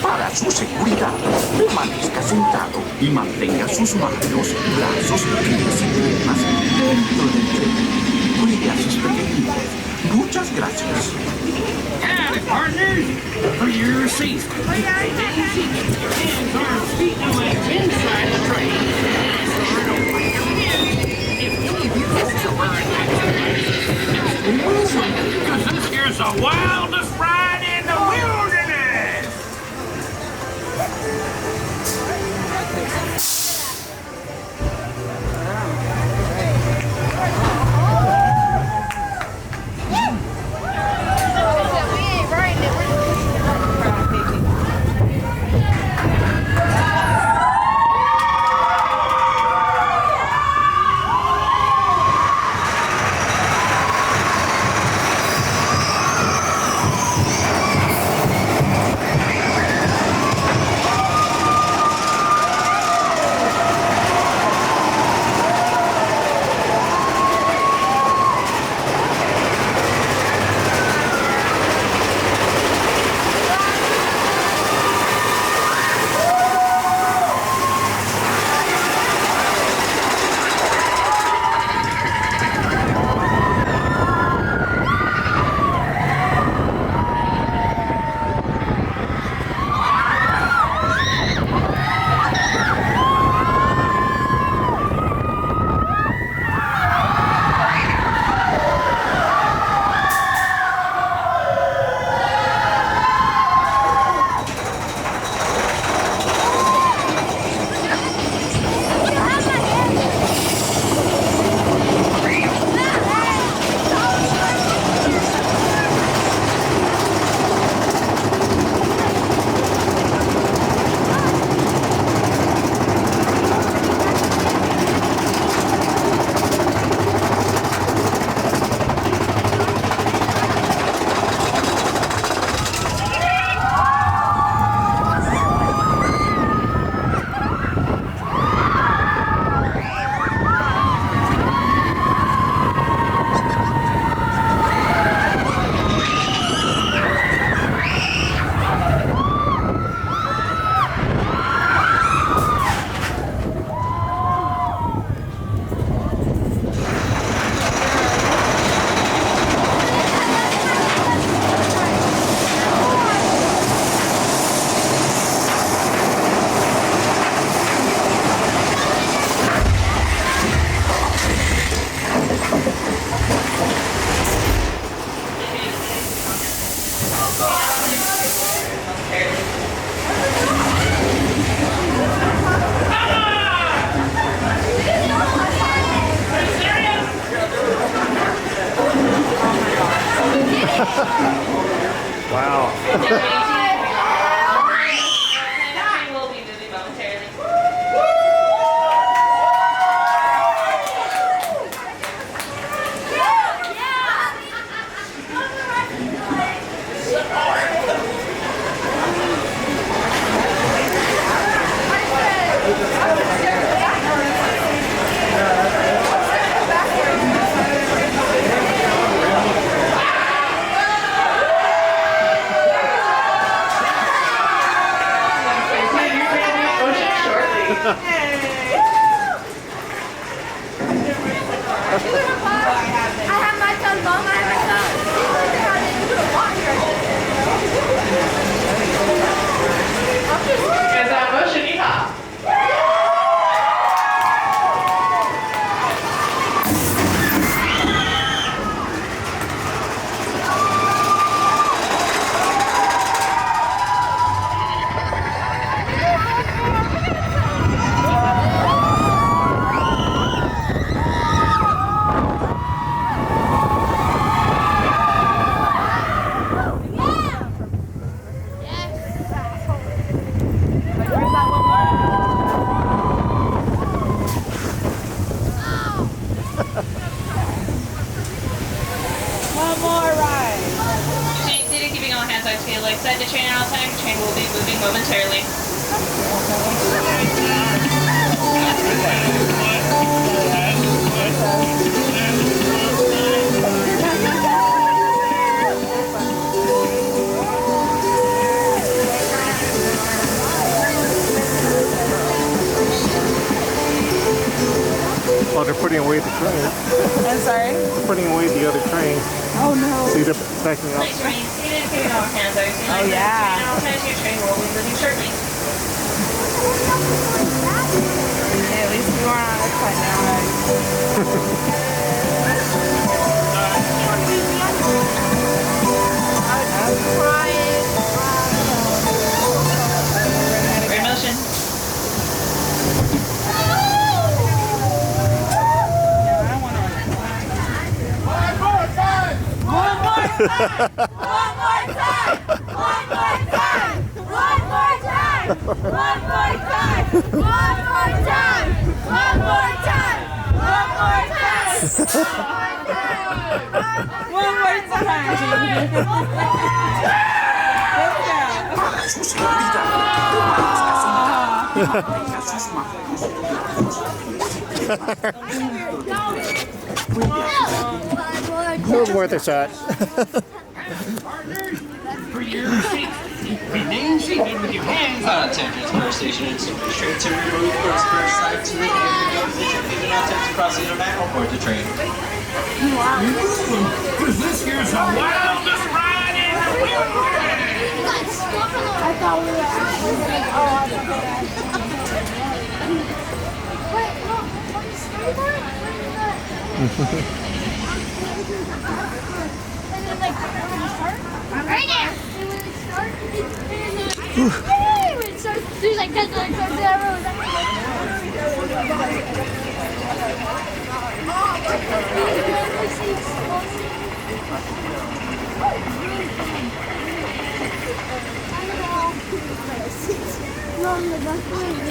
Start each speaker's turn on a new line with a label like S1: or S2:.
S1: Para su seguridad, permanezca sentado y mantenga sus manos, brazos, pies y piernas dentro del tren. Cuide a sus pequeñitos. Muchas gracias.
S2: Howdy, partners. For your safety, hands, arms, feet, and legs inside the train. So don't break your hands. If any of you folks are wearing because this here's the wildest ride in the wilderness.
S3: Wow.
S2: you like set the chain all the time, chain will be moving momentarily.
S3: Oh, they're putting away the train.
S4: I'm sorry?
S3: They're putting away the other train.
S4: Oh no.
S3: See, they're backing up.
S2: Nice train. You didn't take it off hands.
S4: Oh yeah.
S2: All times your train will be moving shortly.
S4: Yeah, at least we weren't on a cut now.
S2: Great motion.
S1: Para su seguridad, permanezca sentado y mantenga sus manos y brazos
S3: Worth a shot.
S5: For your safety, remain seated with your hands up.
S6: Attention to first station and super straight to remove first side to the position. Please not attempt to cross the internet or board the train.
S5: Because this here's the wildest ride in the wilderness.
S7: I thought we were actually gonna go on the Wait, look, on the storyboard? And then like, when you start? Right there! And when it starts, when it starts, there's like, that's like, no,